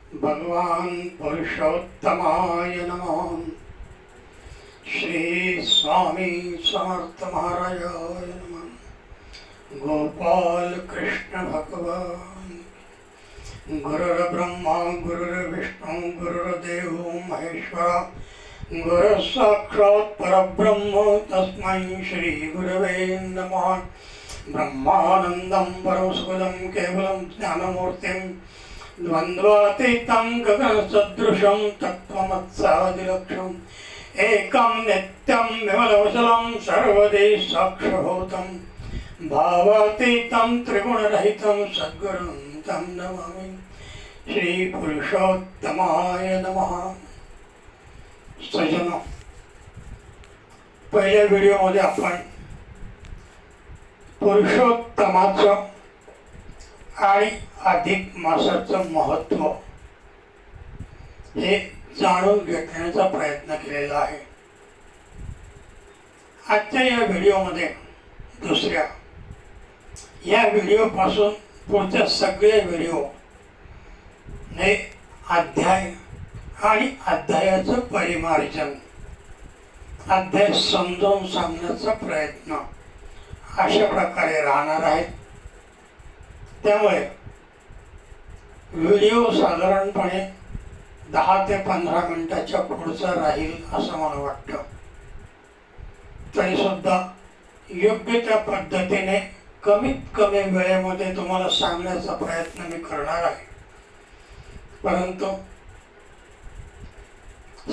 भगवान पुरुषोत्तमाय नमः। श्री स्वामी समर्थ महाराजाय नमः। गोपाल कृष्ण भगवान। गुरुर्ब्रह्मा गुरुर्विष्णु गुरुर्देवो महेश्वरा गुरु साक्षात् परब्रह्म तस्मै श्री गुरवे नमः। ब्रह्मानंदं परमसुखदं केवलं ज्ञानमूर्तिं द्वन्द्वातीतं गगनसदृशं तत्त्वमत्सादिलक्ष्यम् एकं नित्यं विमलवचलं सर्वदेश साक्षभूतं भावातीतं त्रिगुणरहितं सद्गुरुं तं नमामि। श्री पुरुषोत्तमाय नमः। सज्जनो, पहिल्या व्हिडिओमध्ये आपण पुरुषोत्तमाचं आणि अधिक मासाचं महत्त्व हे जाणून घेण्याचा प्रयत्न केलेला आहे। आजच्या या व्हिडिओमध्ये दुसऱ्या या व्हिडिओपासून पुढच्या सगळे व्हिडिओ हे अध्याय आणि अध्यायाचं परिमार्जन, अध्याय समजावून सांगण्याचा प्रयत्न अशा प्रकारे राहणार आहेत। त्यामुळे व्हिडिओ साधारणपणे 10 ते 15 मिनिटाच्या पुढचा राहील असं मला वाटतं। तरी सुद्धा योग्य त्या पद्धतीने कमीत कमी वेळेमध्ये तुम्हाला सांगण्याचा प्रयत्न मी करणार आहे। परंतु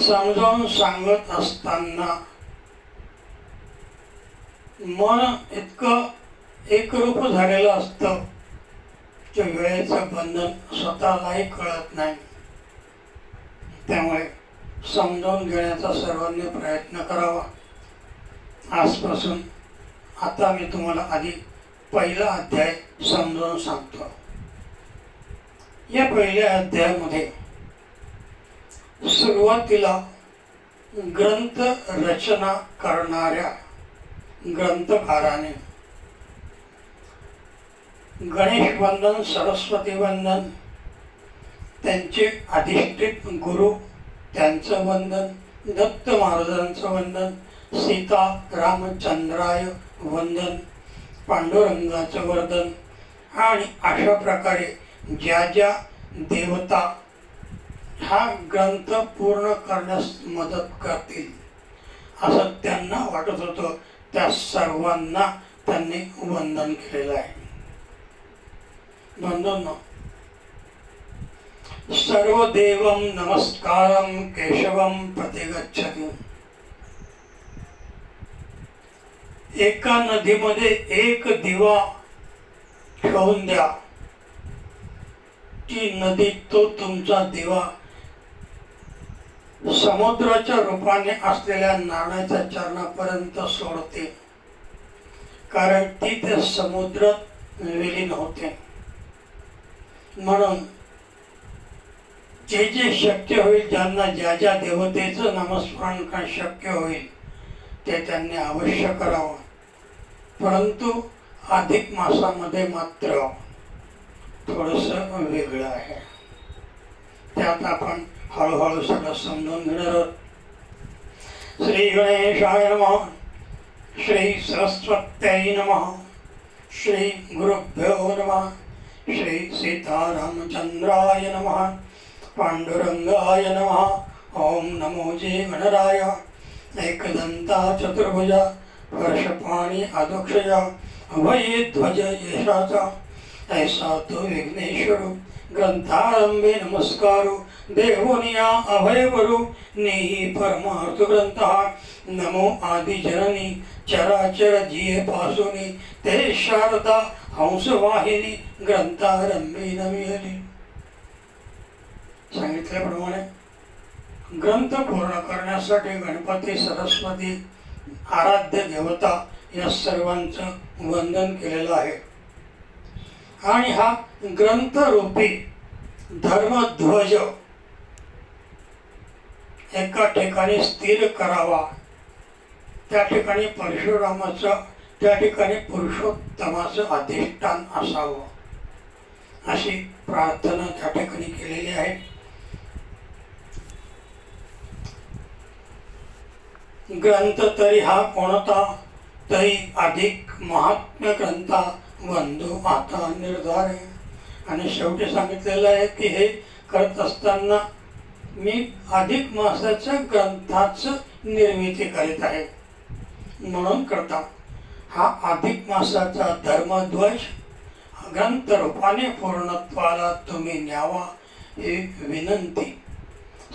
समजावून सांगत असताना मन इतकं एकरूप झालेलं असतं की वेळेचं बंधन स्वतःलाही कळत नाही। त्यामुळे समजावून घेण्याचा सर्वांनी प्रयत्न करावा। आजपासून आता मी तुम्हाला आधी पहिला अध्याय समजावून सांगतो। या पहिल्या अध्यायामध्ये सुरुवातीला ग्रंथ रचना करणाऱ्या ग्रंथकाराने गणेश वंदन, सरस्वती वंदन, त्यांचे अधिष्ठित गुरु त्यांचं वंदन, दत्त महाराजांचं वंदन, सीता रामचंद्राय वंदन, पांडुरंगाचं वंदन आणि अशा प्रकारे ज्या ज्या देवता हा ग्रंथ पूर्ण करण्यास मदत करतील असं त्यांना वाटत होतं, त्या सर्वांना त्यांनी वंदन केलेलं आहे। वंदन सर्व देवं नमस्कारं केशवं प्रतिगच्छति। एका नदीमध्ये एक दिवा ठेवून द्या, ती नदी तो तुमचा दिवा समुद्राच्या रूपाने असलेल्या नाण्याच्या चरणापर्यंत सोडते, कारण ती त्या समुद्रात विलीन होते। म्हणून जे जे शक्य होईल, ज्यांना ज्या ज्या देवतेचं नामस्मरण करणे शक्य होईल ते त्यांनी अवश्य करावं। परंतु अधिक मासामध्ये मात्र थोडंसं वेगळं आहे। त्यात आपण हळूहळू सगळं समजून घेणार आहोत। श्री गणेशाय नमः। श्री सरस्वत्यै नमः। श्री गुरुभ्यो नमः। श्री सीतारामचंद्राय नमः। पांडुरंगाय नमः। ओम नमो जय गणराय। एकदंता चतुर्भुजा वर्षपाणी अधोक्षजा अभयध्वज यशाचा ऐसा तो विघ्नेश्वरो ग्रंथारंभे नमस्कारो देवोनिया अभयवरु नेहि परमार्थ ग्रंथः नमो आदि जननी चराचर जिये पासुनी ते शारदा हंसवाहिनी ग्रंथारंभे नमिहली। सांगितल्याप्रमाणे ग्रंथ पूर्ण करण्यासाठी गणपती, सरस्वती, आराध्य देवता या सर्वांचं वंदन केलेलं आहे। आणि हा ग्रंथरूपी धर्मध्वज एका ठिकाणी स्थिर करावा, त्या ठिकाणी परशुरामाचं, त्या ठिकाणी पुरुषोत्तमाचं अधिष्ठान असावं अशी प्रार्थना त्या ठिकाणी केलेली आहे। ग्रंथ तरी हा कोणता, तरी अधिक महात्म्य ग्रंथा बंधू आता निर्धारे. आणि शेवटी सांगितलेलं आहे की हे करत असताना मी अधिक मासाच्या ग्रंथाचं निर्मिती करीत आहे. म्हणून करता हा अधिक मासाचा धर्मध्वज ग्रंथ रूपाने पूर्णत्वाला तुम्ही न्यावा ही विनंती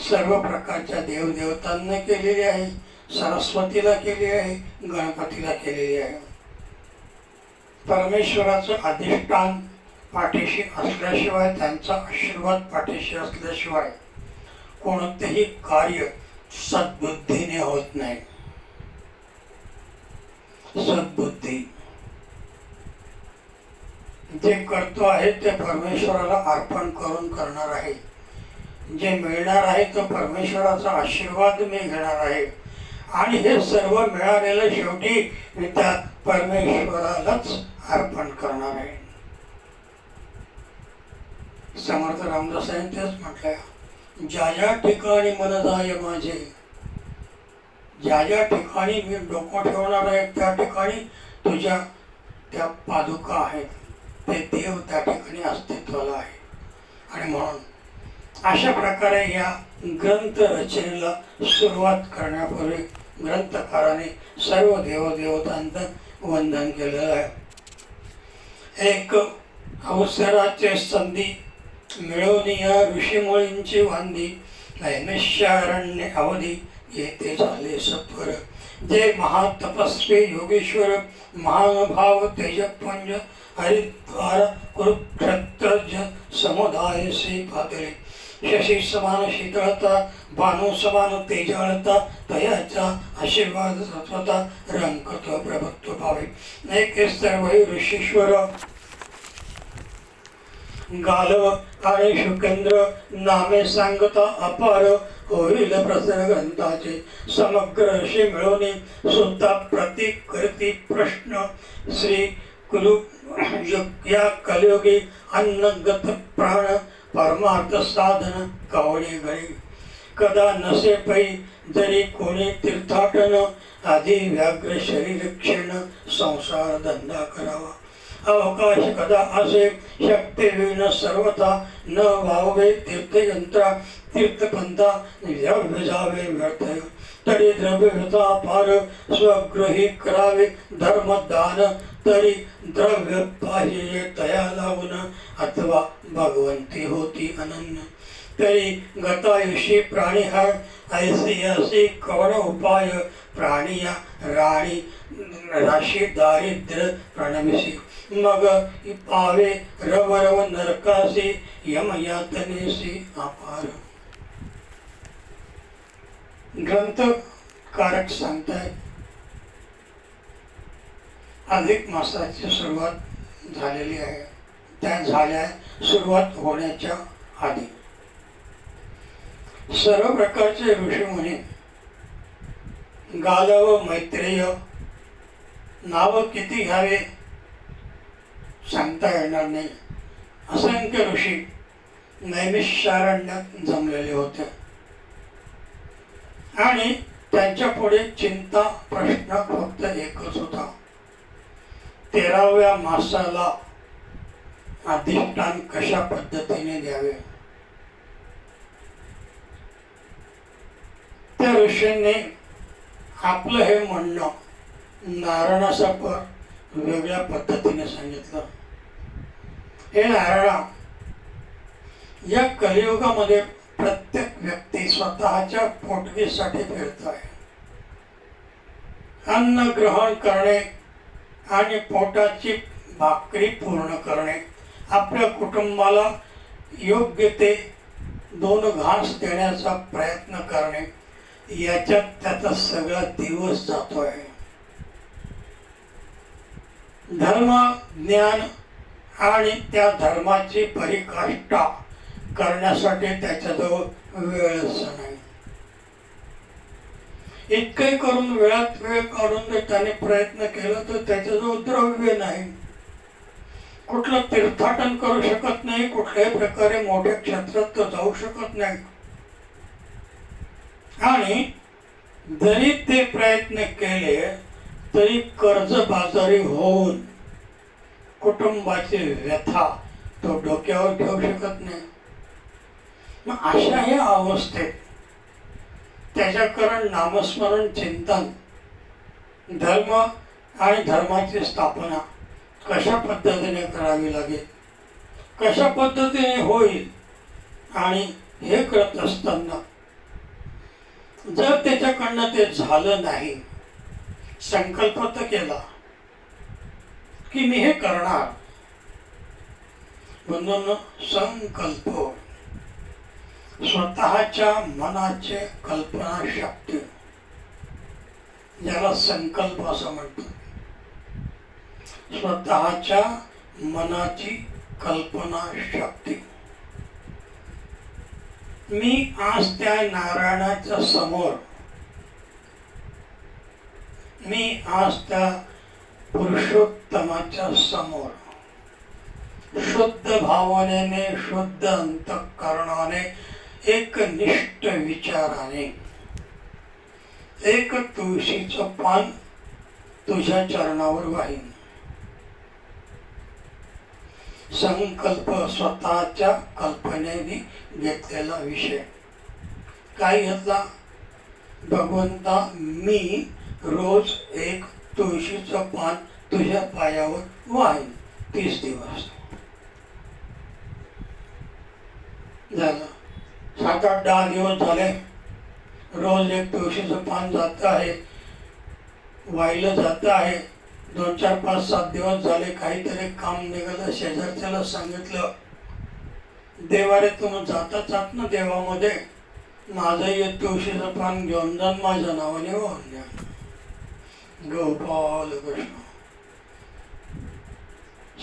सर्व प्रकारच्या देवदेवतांना केलेली आहे, सरस्वतीला केली आहे, गणपतीला केलेली आहे. परमेश्वराचं अधिष्ठान पाठीशी असल्याशिवाय, त्यांचा आशीर्वाद पाठीशी असल्याशिवाय कोणतेही कार्य सद्बुद्धीने होत नाही. सद्बुद्धी जे करतो आहे ते परमेश्वराला अर्पण करून करणार आहे. जे मिळणार आहे तो परमेश्वराचा आशीर्वाद मी घेणार आहे. आणि हे सर्व मिळालेलं शेवटी मी त्या परमेश्वरालाच अर्पण करणार आहे. समर्थ रामदास यांनी तेच म्हटलंय, ज्या ज्या ठिकाणी मन जाय माझे, ज्या ज्या ठिकाणी मी डोकं ठेवणार आहे त्या ठिकाणी तुझ्या त्या पादुका आहेत, ते देव त्या ठिकाणी अस्तित्वाला आहे. आणि म्हणून अशा प्रकारे या ग्रंथ रचनेला सुरुवात करण्यापूर्वी ग्रंथकाराने सर्व देवदेवतांचं वंदन केलेलं आहे. एक अवसराचे संधी मिळवून या ऋषीमुळींची वांदी, नैमिषारण्य अवधी येथे झाले सत्वर. जे महातपस्वी योगेश्वर महानुभाव तेजपुंज हरिद्वार कुरुक्षेत्र समुदाय से पातळी, शशी समान शीतळता भानू समान तेजाळता, तयाचा आशीर्वाद सत्वता रंकत्व प्रभुत्व भावे. एक सर्व ऋषीश्वर गालव आणि शुकेंद्र नामे सांगता अपार होईल प्रसर ग्रंथाचे. समग्र ऋषी मिळवणे सुद्धा प्रतीक करती प्रश्न श्री कुलू या कलियुगी अन्नगत प्राण परमार्थ साधन कवळे गळे. कदा नसे पै जरी कोणी तीर्थाटन, आधी व्याघ्र शरीर क्षीण संसार धंदा करावा. अवकाश कदा असे शक्ती विण सर्वथा, न वाहवे तीर्थयंत्रा तीर्थपंथा जावे व्यर्थ. तरी द्रव्यता पार स्वगृही करावे धर्मदान, तरी द्रव्य पाहिजे तया लावून, अथवा भगवंती होती अनन्य. तरी गतायुषी प्राणी हर ऐसी असे कवण उपाय, प्राणिया राणी राशी दारिद्र्य प्रणविसी. मग पावे रवरव नरकासी यमयातनेसी अपार. ग्रंथकारक सांगतायत अधिक मासाची सुरुवात झालेली आहे. त्या झाल्या सुरुवात होण्याच्या आधी सर्व प्रकारचे ऋषीमुनी गालव मैत्रेय नाव किती घ्यावे सांगता येणार नाही. असंख्य ऋषी नैमिषारण्यात जमलेले होते आणि त्यांच्या पुढे चिंता प्रश्न फक्त एकच होता, 13व्या मासाला अधिष्ठान कशा पद्धतीने द्यावे. त्या ऋषींनी आपलं हे म्हणणं नारायणासपर वेगळ्या पद्धतीने सांगितलं. हे नारायणा, या कलियुगामध्ये प्रत्येक व्यक्ती स्वतःच्या पोटगीसाठी फिरत आहे. अन्न ग्रहण करणे आणि पोटाची भाकरी पूर्ण करणे, आपल्या कुटुंबाला योग्य ते 2 घास देण्याचा प्रयत्न करणे, याच्यात त्याचा सगळा दिवस जातो आहे. धर्म ज्ञान आणि त्या धर्माची परिकाष्ठा करण्यासाठी त्याच्याजवळ वेळच नाही. इतके करून वेळात वेळ काढून जर त्याने प्रयत्न केला तर त्याच्याजवळ द्रव्य नाही, कुठलं तीर्थाटन करू शकत नाही, कुठल्याही प्रकारे मोठ्या क्षेत्रात तो जाऊ शकत नाही. आणि जरी ते प्रयत्न केले तरी कर्जबाजारी होऊन कुटुंबाची व्यथा तो डोक्यावर घेऊ शकत नाही. मग अशा या अवस्थेत त्याच्याकडे नामस्मरण, चिंतन, धर्म आणि धर्माची स्थापना कशा पद्धतीने करावी लागेल, कशा पद्धतीने होईल, आणि हे करत असताना जर त्याच्याकडनं ते झालं नाही, संकल्प तर केला की मी हे करणार, म्हणून संकल्प स्वतःच्या मनाचे कल्पना शक्ती, ज्याला संकल्प असं म्हणतात, स्वतःच्या मनाची कल्पना शक्ती. मी आज त्या नारायणाच्या समोर, मी आज त्या पुरुषोत्तमाच्या समोर शुद्ध भावनेने, शुद्ध अंतःकरणाने, एकनिष्ठ विचाराने एक तुळशीचं पान तुझ्या चरणावर वाहीन. संकल्प स्वतःच्या कल्पनेने घेतलेला विषय. काय घेतला? भगवंता, मी रोज एक तुळशीचं पान तुझ्या पायावर वाहीन 30 दिवस. झालं. 7-8-10 दिवस झाले, रोज एक तुळशीचं पान जात आहे, वाहिलं जात आहे. 2-4-5-7 दिवस झाले, काहीतरी काम निघालं. शेजारच्याला सांगितलं, देवारे तुम्ही जात ना देवामध्ये, माझं एक तुळशीचं पान घेऊन जाऊन माझ्या नावाने वाहून द्या. गोपाल कृष्ण.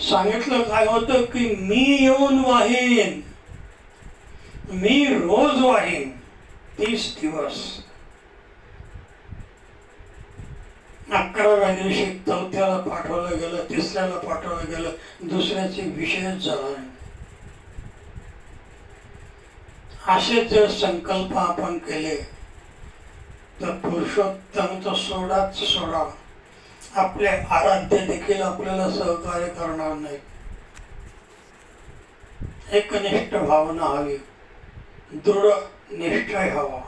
सांगितलं काय होतं की मी येऊन वाहीन, मी रोज वाहीन 30 दिवस. 11व्या दिवशी 4थ्याला पाठवलं गेलं, 3ऱ्याला पाठवलं गेलं, दुसऱ्याचे विषयच झाला नाही. असे जर संकल्प आपण केले तर पुरुषोत्तम तर सोडाच सोडा, आपले आराध्य देखील आपल्याला सहकार्य करणार नाही. एकनिष्ठ भावना हवी, दृढ निश्चय हवा.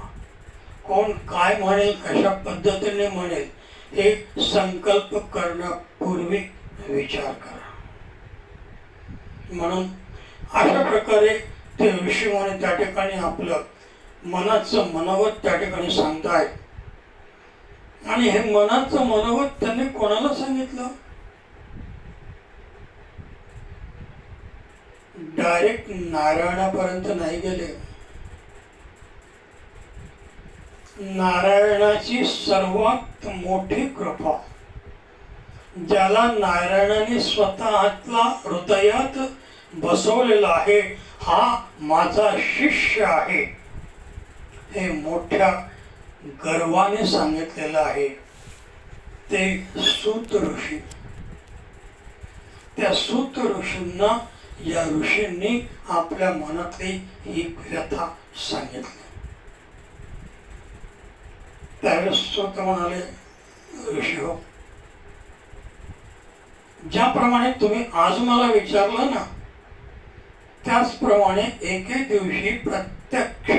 कोण काय म्हणेल, कशा पद्धतीने म्हणेल, हे संकल्प करण्यापूर्वी विचार करा. म्हणून अशा प्रकारे ते ऋषीमुनी त्या ठिकाणी आपलं मनाचं मनोगत त्या ठिकाणी सांगतायत. आणि हे मनाचं मनोगत त्यांनी कोणाला सांगितलं? डायरेक्ट नारायणापर्यंत नाही गेले. नारायणाची सर्वात मोठी कृपा, ज्याला नारायणाने स्वतःला हृदयात बसवलेला आहे, हा माझा शिष्य आहे, हे मोठ्या गर्वाने सांगितलेलं आहे. ते सूत ऋषी. त्या सूत ऋषींना या ऋषींनी आपल्या मनातली ही व्यथा सांगितली. त्यावेळेस सूत म्हणाले, ऋषी हो, ज्याप्रमाणे तुम्ही आज मला विचारलं ना, त्याचप्रमाणे एके दिवशी प्रत्यक्ष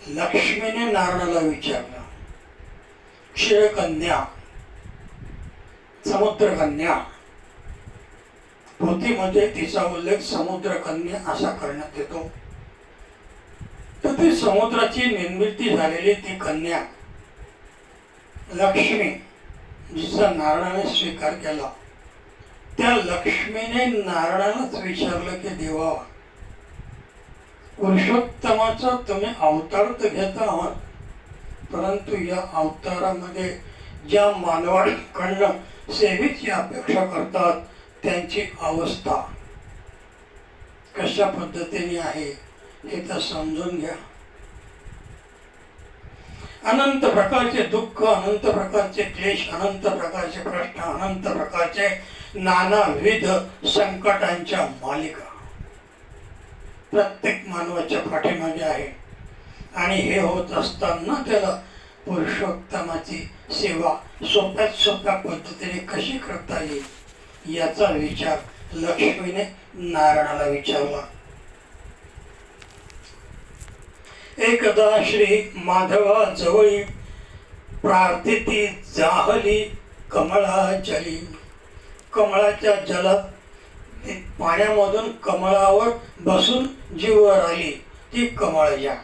लक्ष्मीने नारायणाला विचारलं. क्षीरकन्या, समुद्रकन्या, पोथीमध्ये तिचा उल्लेख समुद्रकन्या असा करण्यात येतो. तर ती समुद्राची निर्मिती झालेली ती कन्या लक्ष्मी, जिचा नारायणाने स्वीकार केला, त्या लक्ष्मीने नारायणालाच विचारलं की देवा, पुरुषोत्तमाचा तुम्ही अवतार तर घेता आहात, परंतु या अवतारामध्ये ज्या मानवाकडनं सेवेची अपेक्षा करतात त्यांची अवस्था कशा पद्धतीने आहे हे तर समजून घ्या. अनंत प्रकारचे दुःख, अनंत प्रकारचे क्लेश, अनंत प्रकारचे प्रश्न, अनंत प्रकारचे नानाविध संकटांच्या मालिका प्रत्येक मानवाच्या पाठीमागे आहे. आणि हे होत असताना त्याला पुरुषोत्तमाची सेवा सोप्यात सोप्या पद्धतीने कशी करता येईल याचा विचार लक्ष्मीने नारायणाला विचारला. एकदा श्री माधवा जवळी प्रार्थिती जाहली कमळाजली. कमळाच्या जलात पाण्यामधून कमळावर बसून जीवर आली ती कमळजा.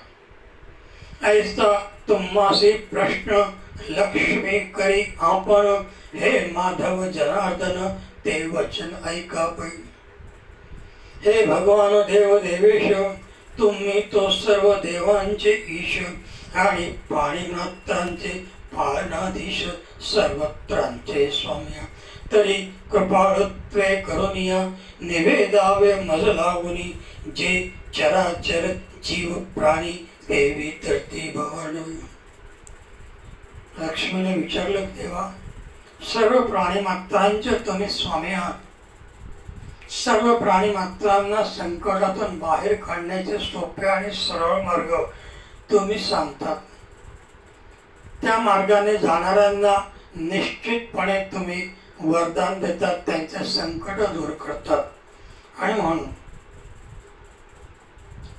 ऐसा तुम्हासी प्रश्न लक्ष्मी करी आपण, हे माधव जनार्दन ते वचन ऐका पै. हे भगवान देव देवेश, तुम्ही तो सर्व देवांचे ईश आणि पाणीमात्रांचे पालनाधीश, सर्वत्रांचे स्वाम्य. तरी कृपाळत्वे करुनिया निवेदावे मज लावुनी, जे चराचर जीव प्राणी देवी धरती भवन. लक्ष्मीने विचारलं, देवा सर्व प्राणीमात्रांचे तुम्ही स्वामी आहात. सर्व प्राणीमात्रांना संकटातून बाहेर काढण्याचे सोपे आणि सरळ मार्ग तुम्ही सांगतात. त्या मार्गाने जाणाऱ्यांना निश्चितपणे तुम्ही वरदान देतात, त्यांचे संकट दूर करतात. आणि म्हणून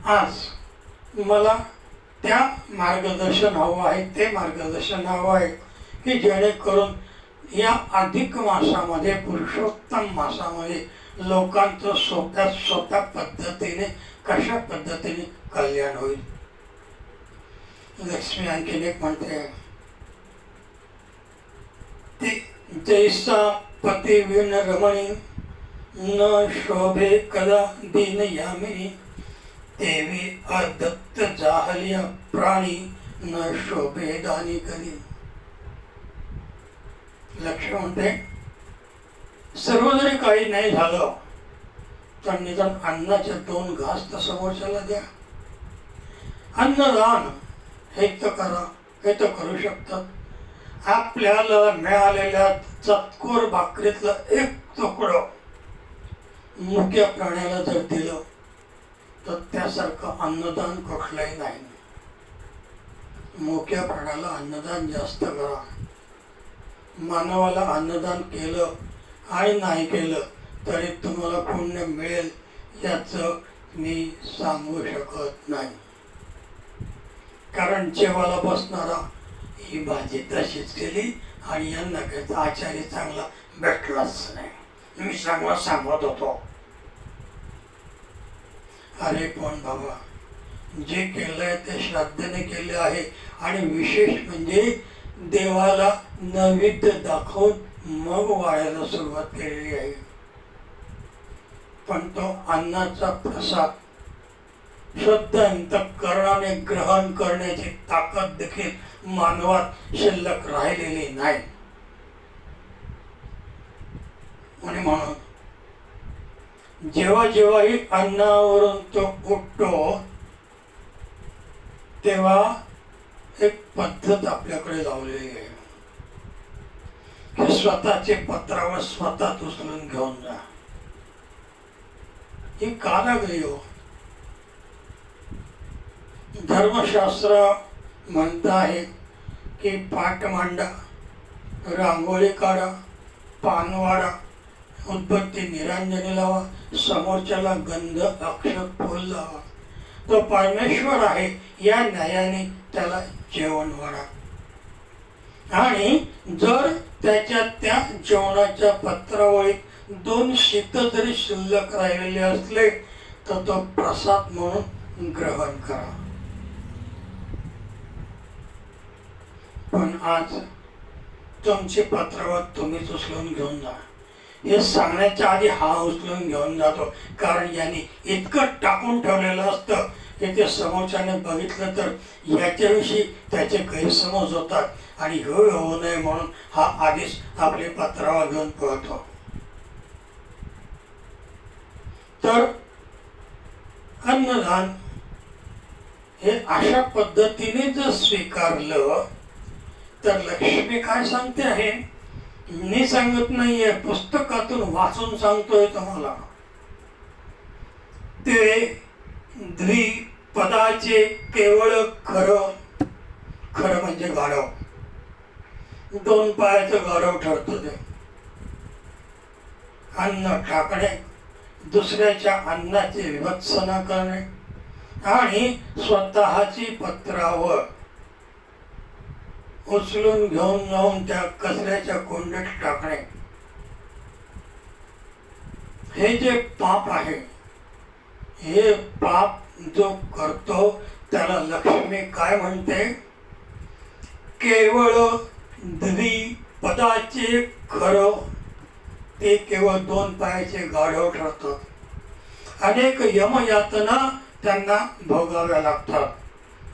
आज मला त्या मार्गदर्शन हवं आहे, ते मार्गदर्शन हवं आहे की जेणेकरून या अधिक मासामध्ये, पुरुषोत्तम मासामध्ये लोकांचं सोप्यात सोप्या पद्धतीने कशा पद्धतीने कल्याण होईल. लक्ष्मी आणखीन एक म्हणते, ते जैसा पती विण रमणी, न शोभे कदा दीन यामिनी, देवी अदत्त जाहलिया प्राणी, न शोभे दानी कधी. लक्ष्मी म्हणते, सर्व जरी काही नाही झालं तर निदान अन्नाचे 2 घास तर समोरच्याला द्या. अन्नदान हे तर करा, हे तर करू शकतात. आपल्याला मिळालेल्या चतकोर भाकरीतलं एक तुकडं मुक्या प्राण्याला जर दिलं तर त्यासारखं अन्नदान कुठलंही नाही. मोक्या प्राण्याला अन्नदान जास्त करा. मानवाला अन्नदान केलं आणि नाही केलं तरी तुम्हाला पुण्य मिळेल याचं मी सांगू शकत नाही. कारण जेवायला बसणारा ही भाजी तशीच केली आणि यांना काही आचार्य चांगला भेटलाच नाही. मी सांगत होतो, अरे पण बाबा, जे केलंय ते श्रद्धेने केले आहे. आणि विशेष म्हणजे देवाला नैवेद्य दाखवून मग वाढायला सुरुवात केलेली आहे. पण तो अन्नाचा प्रसाद शुद्ध अंतःकरणाने ग्रहण करण्याची ताकद देखील मानवात शिल्लक राहिलेली नाही. आणि म्हणून जेव्हा जेव्हाही अन्नावरून तो उठतो तेव्हा एक पद्धत आपल्याकडे लावलेली आहे की स्वतःचे पत्रावर स्वतः उचलून घेऊन जा. ही का लागली हो? धर्मशास्त्र म्हणत आहे की पाट मांडा, रांगोळी काढा, पान वाढा, उदबत्ती निरांजनी लावा, समोरच्याला गंध अक्षत फूल लावा. तो परमेश्वर आहे या न्यायाने त्याला जेवण वाढा. आणि जर त्याच्या त्या जेवणाच्या पत्रावळीत 2 शीत जरी शिल्लक राहिलेले असले तर तो प्रसाद म्हणून ग्रहण करा. पण आज तुमची पत्रावळ तुम्हीच उचलून घेऊन जा. हे सांगण्याच्या आधी हा उचलून घेऊन जातो, कारण यांनी इतकं टाकून ठेवलेलं असतं की ते समोरच्याने बघितलं तर याच्याविषयी त्याचे गैरसमज होतात आणि होऊ नये म्हणून हा आधीच आपले पत्रावळ घेऊन पळतो. तर अन्नदान हे अशा पद्धतीने जर स्वीकारलं तर लक्ष्मी काय सांगते आहे, मी सांगत नाहीये, पुस्तकातून वाचून सांगतोय तुम्हाला. ते द्विपदाचे केवळ खरं खरं म्हणजे गाढव. 2 पायाचं गाढव ठरतं ते. अन्न टाकणे, दुसऱ्याच्या अन्नाची विभत्सना करणे आणि स्वतःची पत्रावळ उचलून घेऊन जाऊन त्या कचऱ्याच्या कोंडीत टाकणे, हे जे पाप आहे, हे पाप जो करतो त्याला लक्ष्मी काय म्हणते? केवळ द्विपदाचे खरं ते केवळ 2 पायाचे गाढव ठरतात. अनेक यमयातना त्यांना भोगाव्या लागतात.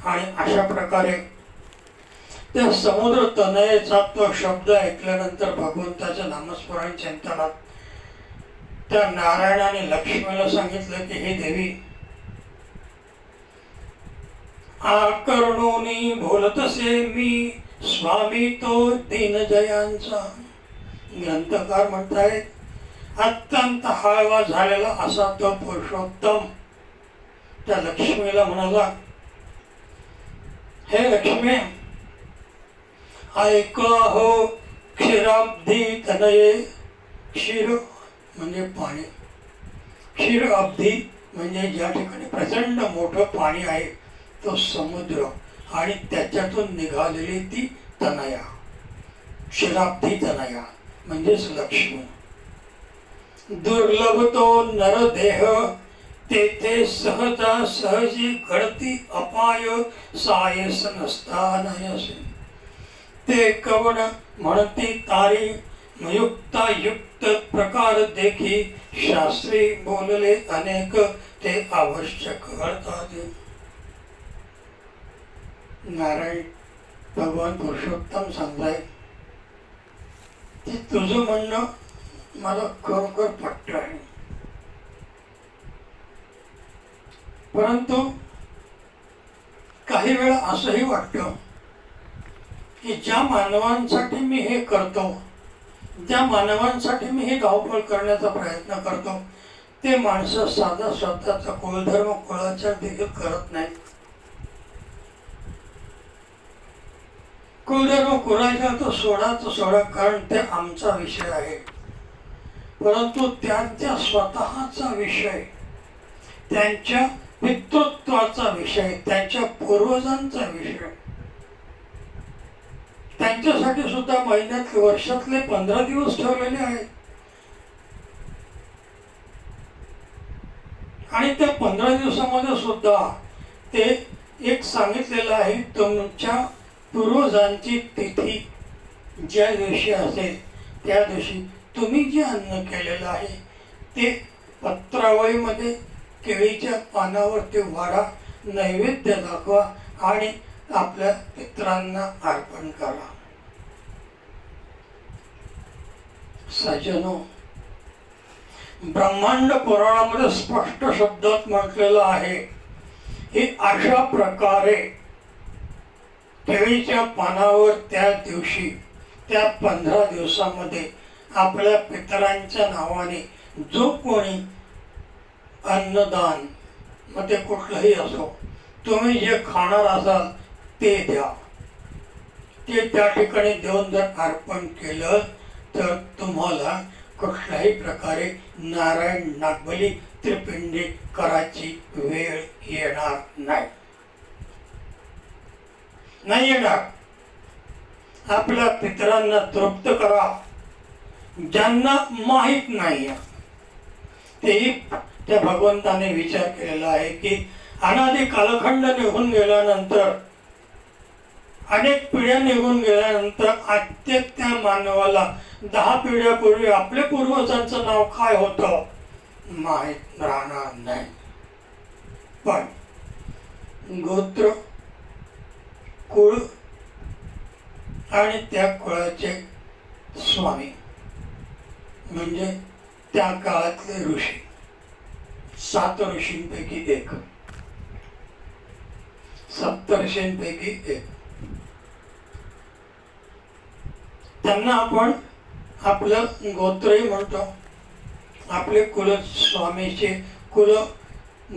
आणि अशा प्रकारे त्या समुद्र तनयेचा तो शब्द ऐकल्यानंतर भगवंताचं नामस्मरण चिंतनात त्या नारायणाने लक्ष्मीला सांगितलं की हे देवी, आकर्णोनी बोलतसे मी स्वामी तो दीनजयांचा. ग्रंथकार म्हणतायत, अत्यंत हळवा झालेला असा तो पुरुषोत्तम त्या लक्ष्मीला म्हणाला, हे लक्ष्मी, ऐक हो क्षीराब्धी तनये. क्षीर म्हणजे पाणी, क्षीर अब्धी म्हणजे ज्या ठिकाणी प्रचंड मोठं पाणी आहे तो समुद्र आणि त्याच्यातून निघालेली ती तनया, क्षीराब्धी तनया म्हणजेच लक्ष्मी. दुर्लभ तो नरदेह तेथे सहजा सहजी घडती अपाय सायस नसतानायसे. ते कवण म्हणती तारी युक्ता युक्त प्रकार देखी शास्त्री बोलले अनेक ते आवश्यक घडतात. नारायण भगवान पुरुषोत्तम सांगताय की तुझं म्हणणं मला खरोखर पटत आहे, परंतु काही वेळा असंही वाटतं की ज्या मानवांसाठी मी हे करतो, ज्या मानवांसाठी मी हे धावपळ करण्याचा प्रयत्न करतो, ते माणसं साधा स्वतःचा कुलधर्म कुळाचार देखील करत नाही. कुलधर्म कुळाचार तो सोडा, कारण ते आमचा विषय आहे, परंतु त्यांच्या स्वतःचा विषय, त्यांच्या पितृत्वाचा विषय, त्यांच्या पूर्वजांचा विषय, त्यांच्यासाठी सुद्धा महिन्यात वर्षातले 15 दिवस ठेवलेले आहेत. आणि त्या 15 दिवसामध्ये सुद्धा ते एक सांगितलेलं आहे, तुमच्या पूर्वजांची तिथी ज्या दिवशी असेल त्या दिवशी तुम्ही जे अन्न केलेलं आहे ते पत्रावळीमध्ये केळीच्या पानावर ते वाढा, नैवेद्य दाखवा आणि आपल्या पितरांना अर्पण करा. सज्जनो, ब्रह्मांड पुराणामध्ये स्पष्ट शब्दात म्हटलेलं आहे की अशा प्रकारे केळीच्या पानावर त्या दिवशी, त्या 15 दिवसामध्ये आपल्या पितरांच्या नावाने जो कोणी अन्नदान, मग ते कुठलंही असो, तुम्ही जे खाणार असाल ते द्या. ते त्या ठिकाणी देऊन जर अर्पण केलं तर तुम्हाला कुठल्याही प्रकारे नारायण नागबली त्रिपिंडी करायची वेळ येणार नाही येणार. आपल्या पितरांना तृप्त करा. ज्यांना माहीत नाही तेही त्या भगवंताने विचार केलेला आहे की अनादी कालखंड निघून गेल्यानंतर, अनेक पिढ्या निघून गेल्यानंतर प्रत्येक त्या मानवाला 10 पिढ्यापूर्वी आपल्या पूर्वजांचं नाव काय होतं माहीत राहणार नाही. पण गोत्र, कुळ आणि त्या कुळाचे स्वामी म्हणजे त्या काळातले ऋषी, 7 ऋषींपैकी एक, सप्तर्षींपैकी एक, त्यांना आपण आपलं गोत्रही म्हणतो, आपले कुल स्वामीचे कुल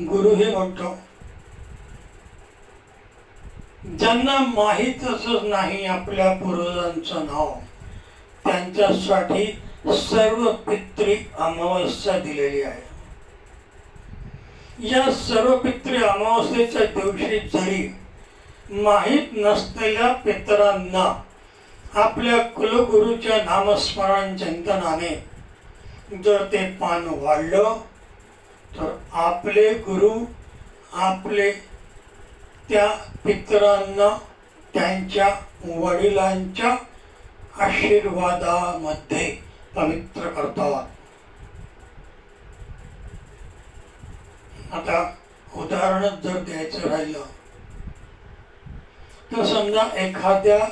गुरुही म्हणतो. ज्यांना माहीतच नाही आपल्या पूर्वजांचं नाव, त्यांच्यासाठी सर्व पितृ अमावस्या दिलेली आहे. या सर्व पितृ अमावस्येच्या दिवशी जरी माहीत नसलेल्या पितरांना आपल्या कुलगुरूच्या नामस्मरण चिंतनाने जर ते पान वाढलं तर आपले गुरु आपले त्या पितरांना त्यांच्या वडिलांच्या आशीर्वादामध्ये पवित्र करतात. आता उदाहरणच जर द्यायचं राहिलं तर समजा एखाद्या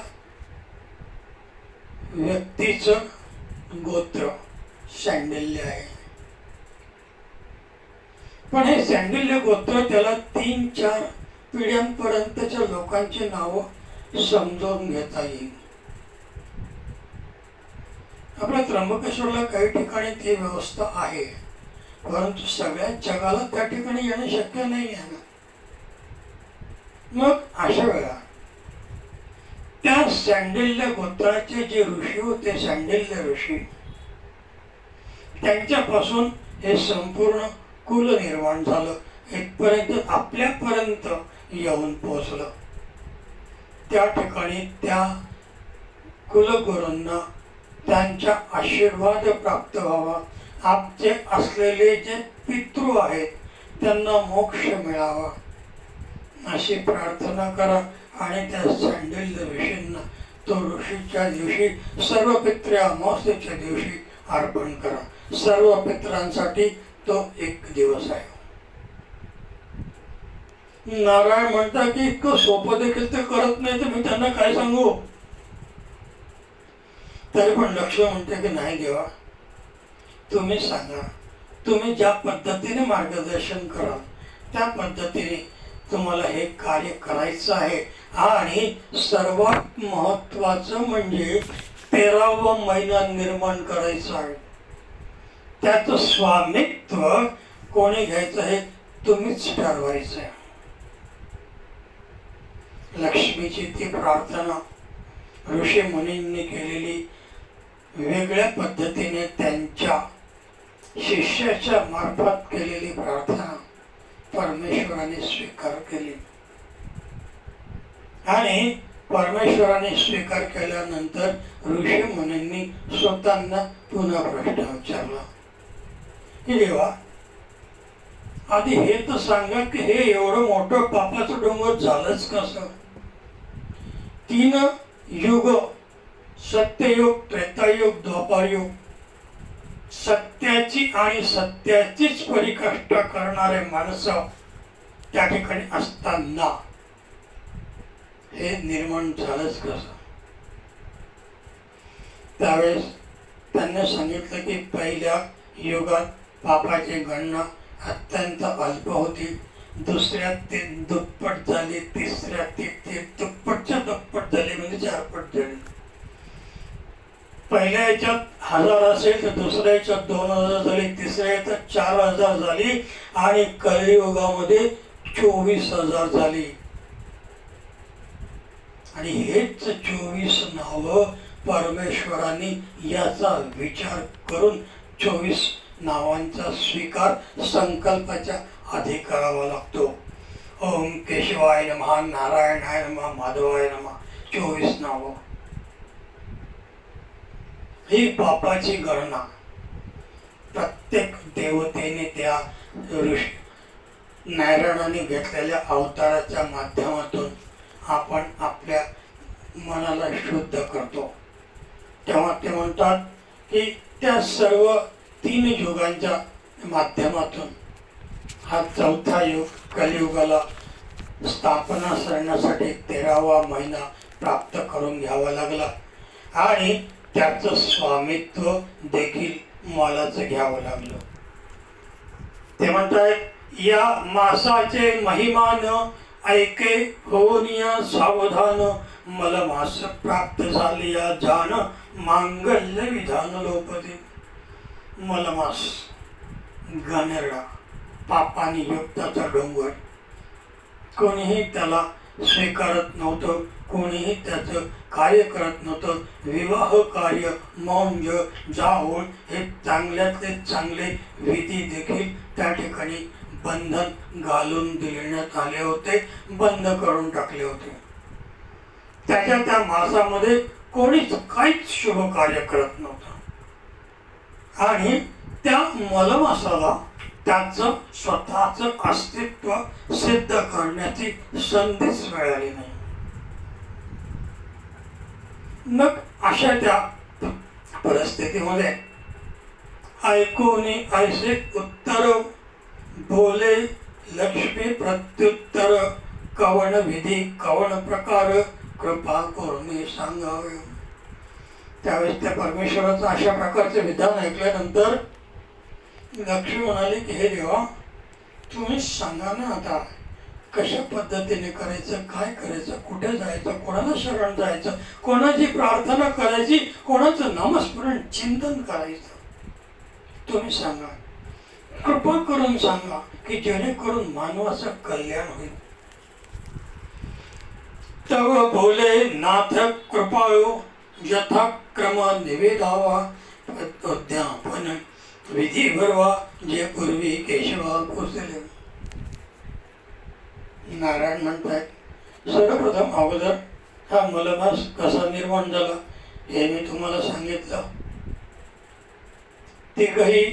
व्यक्तीचं गोत्र शांडिल्य आहे, पण हे शांडिल्य गोत्र त्याला 3-4 पिढ्यांपर्यंतच्या लोकांची नावं समजावून घेता येईल. आपल्या त्र्यंबकेश्वरला काही ठिकाणी ती व्यवस्था आहे, परंतु सगळ्याच जगाला त्या ठिकाणी येणं शक्य नाही आहे ना. मग अशा वेळा त्या शांडिल्य गोत्राचे जे ऋषी होते, शांडिल्य ऋषी, त्यांच्यापासून हे संपूर्ण कुल निर्माण झालं, इथपर्यंत आपल्यापर्यंत येऊन पोहोचलं. त्या ठिकाणी त्या कुलगुरूंना त्यांच्या आशीर्वाद प्राप्त व्हावा, आपचे असलेले जे पितृ आहेत त्यांना मोक्ष मिळावा अशी प्रार्थना करा. आणि त्या शांडिल्य ऋषींना तो ऋषीच्या दिवशी सर्व पितृ अमावस्येच्या दिवशी अर्पण करा. सर्व पितरांसाठी तो एक दिवस आहे. नारायण म्हणता की इतकं सोपं देखील ते करत नाही, तर मी त्यांना काय सांगू. तरी पण लक्ष म्हणते की नाही देवा, तुम्ही सांगा, तुम्ही ज्या पद्धतीने मार्गदर्शन कराल त्या पद्धतीने तुम्हाला हे कार्य करायचं आहे. आणि सर्वात महत्वाचं म्हणजे 13वा महिना निर्माण करायचं आहे. त्याचं स्वामित्व कोणी घ्यायचं हे तुम्हीच ठरवायचं आहे. लक्ष्मीची ती प्रार्थना ऋषी मुनींनी केलेली, वेगळ्या पद्धतीने त्यांच्या शिष्याच्या मार्फत केलेली प्रार्थना परमेश्वराने स्वीकार केली. आणि परमेश्वराने स्वीकार केल्यानंतर ऋषी मुनींनी स्वतःना पुन्हा प्रश्न विचारला की देवा, आधी हे तर सांगा की हे एवढं मोठं पापाचं डोंगर झालंच कसं. 3 युग, सत्ययुग, त्रेतायुग, द्वापारयुग, सत्याची आणि सत्याचीच परिकाष्ठा करणारे माणसं त्या ठिकाणी असताना हे निर्माण झालंच कसं. त्यावेळेस त्यांनी सांगितलं की पहिल्या युगात पापाची गणना अत्यंत अल्प होती, दुसऱ्यात ते दुप्पट झाली, तिसऱ्यात ते दुप्पटच्या दुप्पट झाली, म्हणजे 4 पट झाली. पहिल्या याच्यात 1000 असेल तर दुसऱ्या याच्यात 2000 झाली, तिसऱ्या याच्यात 4000 झाली आणि कलियुगामध्ये 24000 झाली. आणि हेच 24 नावं परमेश्वरांनी याचा विचार करून 24 नावांचा स्वीकार संकल्पाच्या आधी करावा लागतो. ओम केशवाय नमः, नारायणाय नमः, माधवाय नमः, 24 नावं. ही पापाची गणना प्रत्येक देवतेने त्या ऋषी नारायणाने घेतलेल्या अवताराच्या माध्यमातून आपण आपल्या मनाला शुद्ध करतो. तेव्हा ते म्हणतात की त्या सर्व 3 युगांच्या माध्यमातून हा 4था युग कलियुगाला स्थापना करण्यासाठी 13वा महिना प्राप्त करून घ्यावा लागला. आणि त्याचं स्वामित्व देखील मलाच घ्यावं लागलं. ते म्हणतात या मासाचे महिमान ऐके होनिया सावधान, मला मास प्राप्त झाले या जान, मांगल्य विधान लोपते. मलमास घाणेरडा पापानी युक्ताचा डोंगर, कोणीही त्याला स्वीकारत नव्हतं, कोणीही त्याचं कार्य करत नव्हतं. विवाह कार्य, मौंज, जाओळ हे चांगल्यातले चांगले विधी देखील त्या ठिकाणी बंधन घालून देण्यात आले होते, बंद करून टाकले होते. त्या मासामध्ये कोणीच काहीच शुभ कार्य करत नव्हतं आणि त्या मलमासाला त्याचं स्वतःचं अस्तित्व सिद्ध करण्याची संधीच मिळाली नाही. मग अशा त्या परिस्थितीमध्ये ऐकून ऐसे उत्तर बोले लक्ष्मी प्रत्युत्तर, कवन विधी कवन प्रकार, कृपा करून सांगावे. त्यावेळेस त्या परमेश्वराचं अशा प्रकारचे विधान ऐकल्यानंतर लक्ष्मी म्हणाली की हे देवा, तुम्ही सांगा ना आता कशा पद्धतीने करायचं, काय करायचं, कुठे जायचं, कोणाला शरण जायचं, कोणाची प्रार्थना करायची, कोणाचं नामस्मरण चिंतन करायचं, तुम्ही सांगा, कृपा करून सांगा की जेणेकरून मानवाचं कल्याण होईल. तव बोले नाथ कृपाळू, यथाक्रम निवेदावा, अध्यापन विधी भरवा, जे पूर्वी केशवा पोचले. नारायण म्हणतात, सर्वप्रथम अगोदर हा मलमास कसा निर्माण झाला हे मी तुम्हाला सांगितलं. तिघही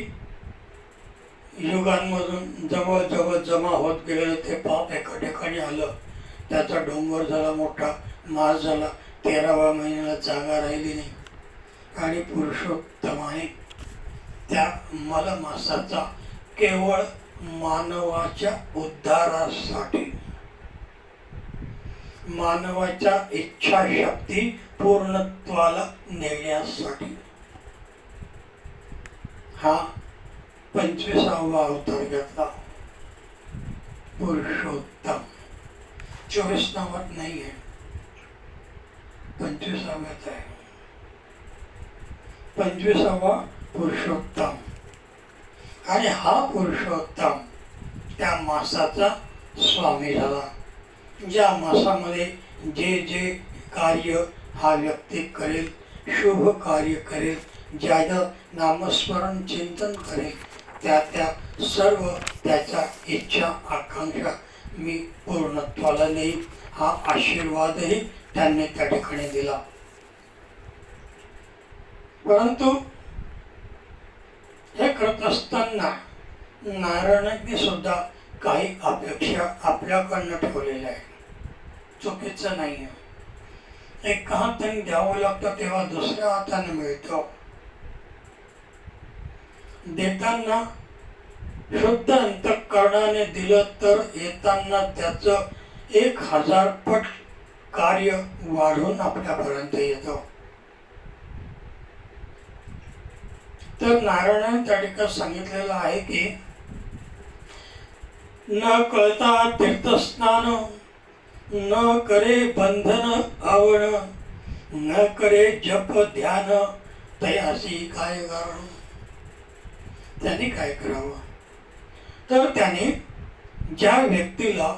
युगांमधून जवळ जवळ जमा होत गेलेलं ते पाप एका ठिकाणी आलं. त्याचा डोंगर झाला, मोठा मास झाला. 13व्या महिन्याला जागा राहिली नाही आणि पुरुषोत्तमाने त्या मलमासाचा केवळ मानवाच्या उद्धारासाठी, मानवाच्या इच्छाशक्ती पूर्णत्वाला नेण्यासाठी हा 25वा अवतार घेतला. पुरुषोत्तम 24 नावात नाही आहे, 25व्यात आहे. 25वा पुरुषोत्तम. आणि हा पुरुषोत्तम त्या मासाचा स्वामी झाला. ज्या मासामध्ये जे जे कार्य हा व्यक्ती करेल, शुभ कार्य करेल, ज्या नामस्मरण चिंतन करेल, त्या सर्व त्याच्या इच्छा आकांक्षा मी पूर्णत्वाला नेईल, हा आशीर्वादही त्यांनी त्या ठिकाणी दिला. परंतु हे करत असताना नारायणांनी सुद्धा काही अपेक्षा आपल्याकडनं ठेवलेल्या आहेत. चुकीचं नाही आहे. एक हाताने द्यावं लागतं तेव्हा दुसऱ्या हाताने मिळतं. देताना शुद्ध अंतःकरणाने दिलं तर येताना त्याचं 1000 पट कार्य वाढून आपल्यापर्यंत येतं. तर नारायणाने त्या ठिकाणी सांगितलेलं आहे की न कळता तीर्थस्नान, न करे बंधन आवरण, न करे जप ध्यान, तयासी काय कारण. त्यांनी काय करावं तर त्याने ज्या व्यक्तीला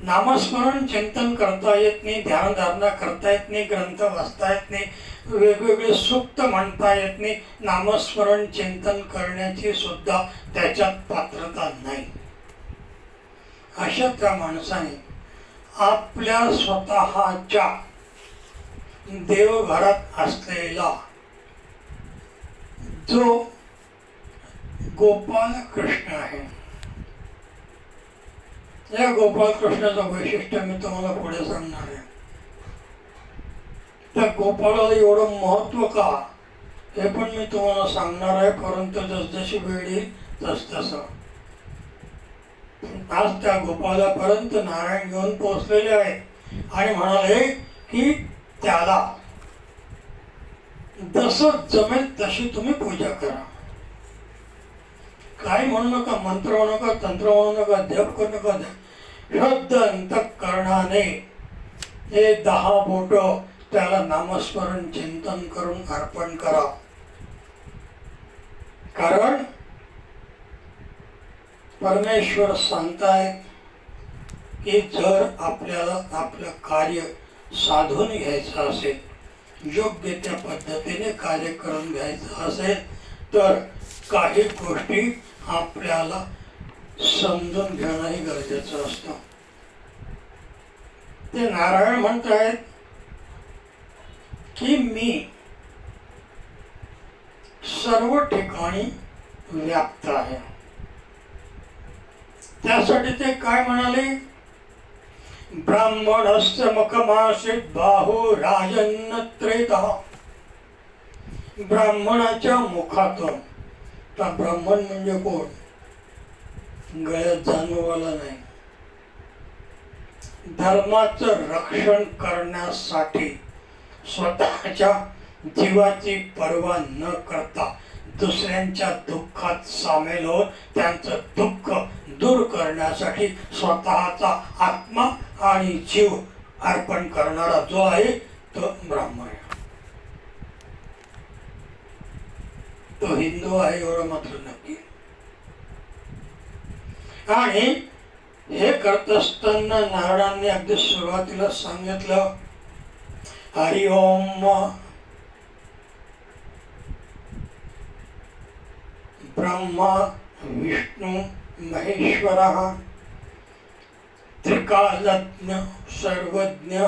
नामस्मरण चिंतन करता येत नाही, ध्यानधारणा करता येत नाही, ग्रंथ वाचता येत नाही, वेगवेगळे सूक्त म्हणता येत नाही, नामस्मरण चिंतन करण्याची सुद्धा त्याच्यात पात्रता नाही, अशा त्या माणसाने आपल्या स्वतःच्या देवघरात असलेला जो गोपाल कृष्ण आहे, या गोपाल कृष्णाचं वैशिष्ट्य मी तुम्हाला पुढे सांगणार आहे. त्या गोपाळाला एवढं महत्व का हे पण मी तुम्हाला सांगणार आहे, परंतु जसजशी वेळ येईल तसतसं. आज त्या गोपालापर्यंत नारायण घेऊन पोहोचलेले आहेत आणि म्हणाले की त्याला जसं जमेल तशी तुम्ही पूजा करा. काय म्हणू नका, मंत्र म्हणू नका, तंत्र म्हणू नका, जप करू नका. शुद्ध अंतःकरणाने हे 10 बोट त्याला नामस्मरण चिंतन करून अर्पण करा. कारण परमेश्वर सांगतायत की जर आपल्याला आपलं कार्य साधून घ्यायचं असेल, योग्य त्या पद्धतीने कार्य करून घ्यायचं असेल, तर काही गोष्टी आपल्याला समजून घेणंही गरजेचं असतं. ते नारायण म्हणतायत की मी सर्व ठिकाणी व्याप्त आहे. त्यासाठी ते काय म्हणाले? ब्राह्मणस्य मुखमासीत बाहु राजन् त्रेतः. ब्राह्मणाच्या मुखातून, तर ब्राह्मण म्हणजे कोण? गळ्यात जाणवाला नाही. धर्माचं रक्षण करण्यासाठी स्वतःच्या जीवाची पर्वा न करता दुसऱ्यांच्या दुःखात सामील होऊन त्यांचं दुःख दूर करण्यासाठी स्वतःचा आत्मा आणि जीव अर्पण करणारा जो आहे तो ब्राह्मण आहे. तो हिंदू आहे एवढं मात्र नक्की. आणि हे करत असताना नारदांनी अगदी सुरुवातीला सांगितलं, हरि ओम ब्रह्मा विष्णू महेश्वरः त्रिकालज्ञ सर्वज्ञ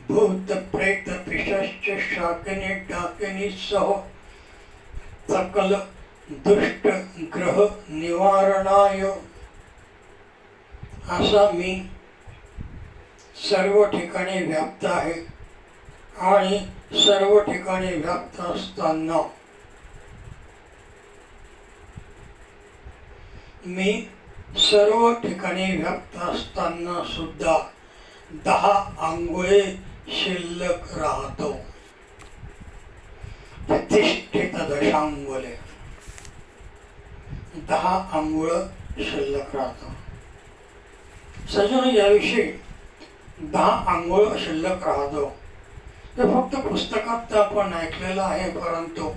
भूत प्रेत पिशाच शाकिनी डाकिनी सह सकल दुष्ट ग्रह निवारणाय. असा मी सर्व ठिकाणी व्याप्त आहे आणि सर्व ठिकाणी व्याप्त असताना मी सर्व ठिकाणी व्याप्त असताना सुद्धा 10 अंगुळे शिल्लक राहतो. प्रतिष्ठित दशांगुले, 10 अंगुळ शिल्लक राहतो. सजन याविषयी 10 अंगुळ शिल्लक राहतो हे फक्त पुस्तकात आपण ऐकलेलं आहे, परंतु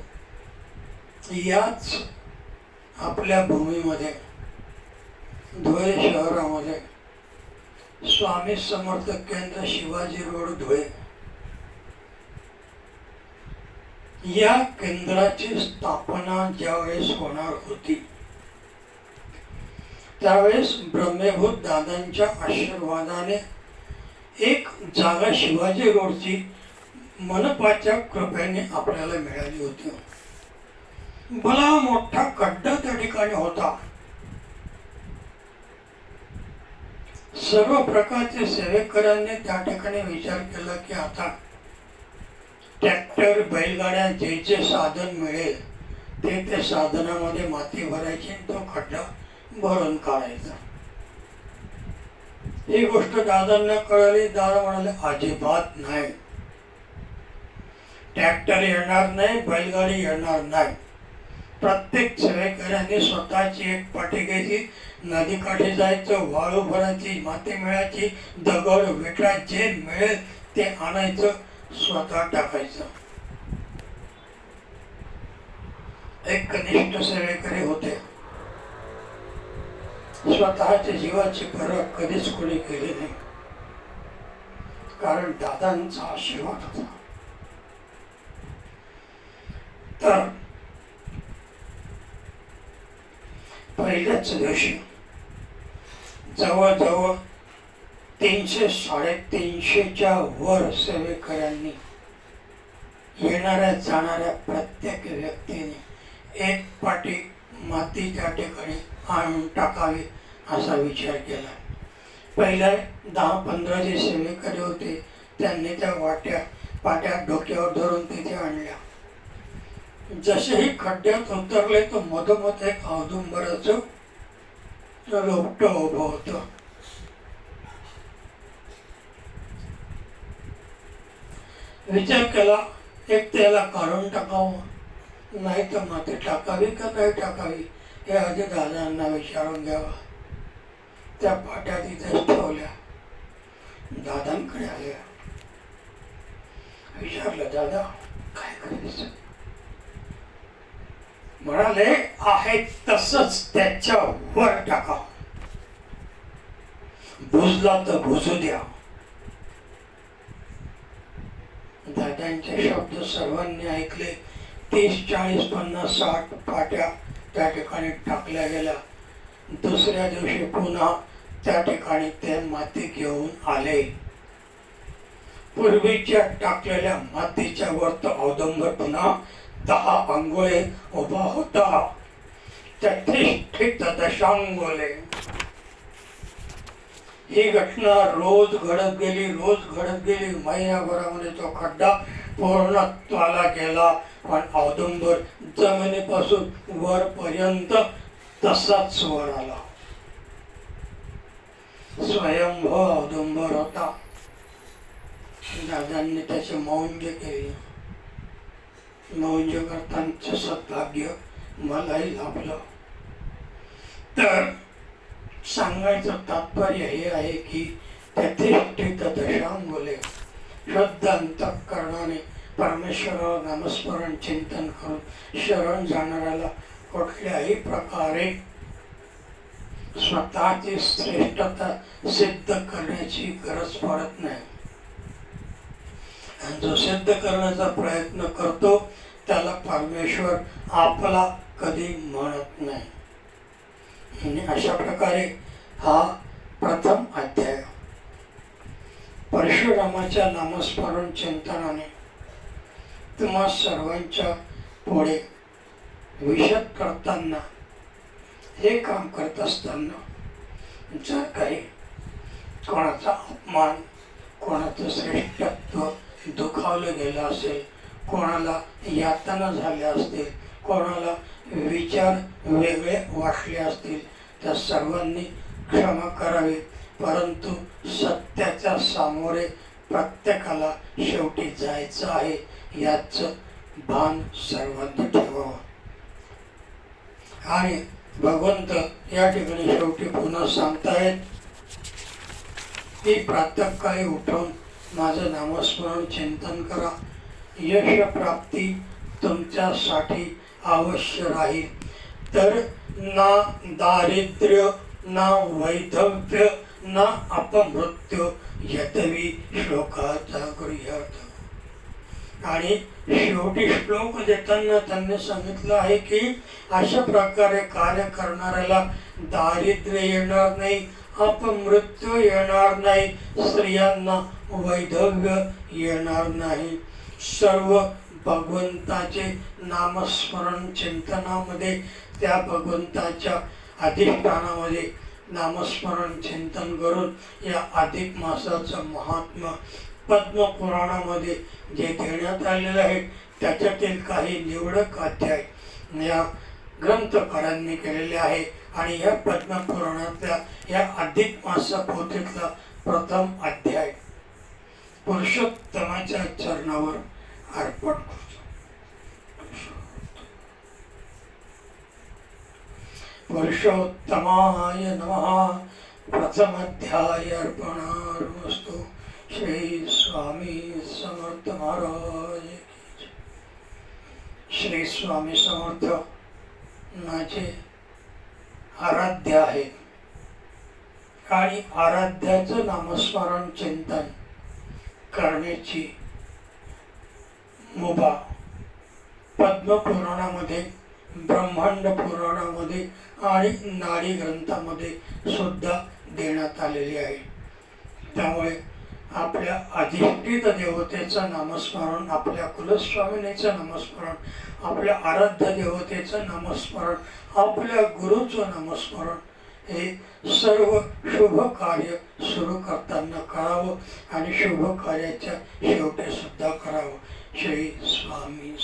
याच आपल्या भूमीमध्ये धुळे शहरामध्ये स्वामी समर्थ केंद्र शिवाजी रोड धुळे या केंद्राची स्थापना ज्यावेळेस होणार होती त्यावेळेस ब्रह्मेभूत दादांच्या आशीर्वादाने एक जागा शिवाजी रोडची मनपाच्या कृपेने आपल्याला मिळाली होती. भला मोठा खड्डा त्या ठिकाणी होता. सर्व प्रकारचे सेवेकरांनी त्या ठिकाणी विचार केला की आता ट्रॅक्टर बैलगाड्या जे जे साधन मिळेल ते साधनामध्ये माती भरायची, तो खड्डा भरून काढायचा. ही गोष्ट दादांना कळाली. दादा म्हणाले अजिबात नाही, ट्रॅक्टर येणार नाही, बैलगाडी येणार नाही. प्रत्येक सेवेकऱ्यांनी स्वतःची एक पाठी घ्यायची, नदीकाठी जायचं, वाळू भरायची, माती मिळायची, दगड विटा जे मिळेल ते आणायचं, स्वतः टाकायचं. एक कनिष्ठ सेवेकरी होते. स्वतःच्या जीवाची पर्वा कधीच कोणी केली नाही, कारण दादांचा आशीर्वाद होता. तर पहिल्याच दिवशी जवळजवळ 300-350च्या वर सेवेकऱ्यांनी येणाऱ्या जाणाऱ्या प्रत्येक व्यक्तीने एक पाटी माती त्या ठिकाणी आणून टाकावी असा विचार केला. पहिल्या 10-15 जे सेवेकरी होते त्यांनी त्या पाट्या डोक्यावर धरून तिथे आणल्या. जसेही खड्ड्यात उतरले तो मधोमध एक औदुंबराचं रोपटं उभं होतं. विचार केला, एक त्याला काढून टाकावं, नाही तर माती टाकावी का नाही टाकावी हे आधी दादांना विचारून घ्यावा. त्या पाट्या तिथेच ठेवल्या. दादांकडे आल्या. विचारलं, दादा काय करायचं? म्हणाले, आहे तसंच त्याच्या वर टाका. बुजला तर बुजू द्या. दादांचे शब्द सर्वांनी ऐकले. 30, 40, 50, 60 पाट्या त्या ठिकाणी टाकल्या गेल्या. दुसऱ्या दिवशी पुन्हा त्या ठिकाणी ते माती घेऊन आले. पूर्वीच्या टाकलेल्या मातीच्या वर औदुंबर पुन्हा 10 अंगुळे उभा होता. 33 दशांगुळे. ही घटना रोज घडत गेली. महिन्याभरामध्ये तो खड्डा पूर्णत्वाला गेला. पण औदुंबर जमिनीपासून वरपर्यंत तसाच वर आला. स्वयंभू औदुंबर होता. दादांनी त्याचे मौंज केले. मौंज करतांचे सद्भाग्य मलाही लाभलं. तर सांगायचं तात्पर्य हे आहे की 33 दशांगुळे शुद्ध अंतःकरणाने परमेश्वराला नामस्मरण चिंतन करून शरण जाणाऱ्याला कुठल्याही प्रकारे स्वतःची श्रेष्ठता सिद्ध करण्याची गरज पडत नाही. आणि जो सिद्ध करण्याचा प्रयत्न करतो त्याला परमेश्वर आपला कधी म्हणत नाही. आणि अशा प्रकारे हा प्रथम अध्याय परशुरामाच्या नामस्मरण चिंतनाने तुम्हा सर्वांच्या पुढे विशद करताना, हे काम करत असताना जर काही कोणाचा अपमान, कोणाचं श्रेष्ठत्व दुखावलं गेलं असेल, कोणाला यातना झाल्या असतील, कोणाला विचार वेगळे वाटले असतील, त्या सर्वांनी क्षमा करावी. परंतु सत्याच्या सामोरे प्रत्येकाला शेवटी जायचं आहे याचं भान सर्वांनी ठेवावं. आणि भगवंत या ठिकाणी शेवटी पुन्हा सांगतायत की प्रातःकाळी उठून माझं नामस्मरण चिंतन करा. यश प्राप्ती तुमच्यासाठी अवश्य राहील. तर ना दारिद्र्य, ना वैधव्य, ना अपमृत्यू यदवी श्लोकाचा गृह्यार्थ. आणि शेवटी श्लोक देताना त्यांनी सांगितलं आहे की अशा प्रकारे कार्य करणाऱ्याला दारिद्र्य येणार नाही, अपमृत्यू येणार नाही, स्त्रियांना वैधव्य येणार नाही. सर्व भगवंताचे नामस्मरण चिंतनामध्ये, त्या भगवंताच्या अधिष्ठानामध्ये नामस्मरण चिंतन करून या अधिक मासाचं महात्म्य पद्मपुराणामध्ये जे देण्यात आलेलं आहे त्याच्यातील काही निवडक अध्याय या ग्रंथकारांनी केलेले आहे. आणि या पद्मपुराणातल्या या अधिक मास पोथीतला प्रथम अध्याय पुरुषोत्तमाच्या चरणावर अर्पण करतो. पुरुषोत्तमाय नमः. प्रथम अध्याय अर्पणार्पणमस्तु. श्री स्वामी समर्थ महाराज. श्री स्वामी समर्थ माझे आराध्य आहे आणि आराध्याचं नामस्मरण चिंतन करण्याची मुभा पद्मपुराणामध्ये, ब्रह्मांड पुराणामध्ये आणि नाडी ग्रंथामध्ये सुद्धा देण्यात आलेली आहे. त्यामुळे आपल्या अधिष्ठित देवतेचं नामस्मरण, आपल्या कुलस्वामिनीचं नामस्मरण, आपल्या आराध्य देवतेचं नामस्मरण, आपल्या गुरुचं नामस्मरण हे सर्व शुभ कार्य सुरू करताना करावं आणि शुभ कार्याच्या शेवटी सुद्धा करावं. श्री स्वामी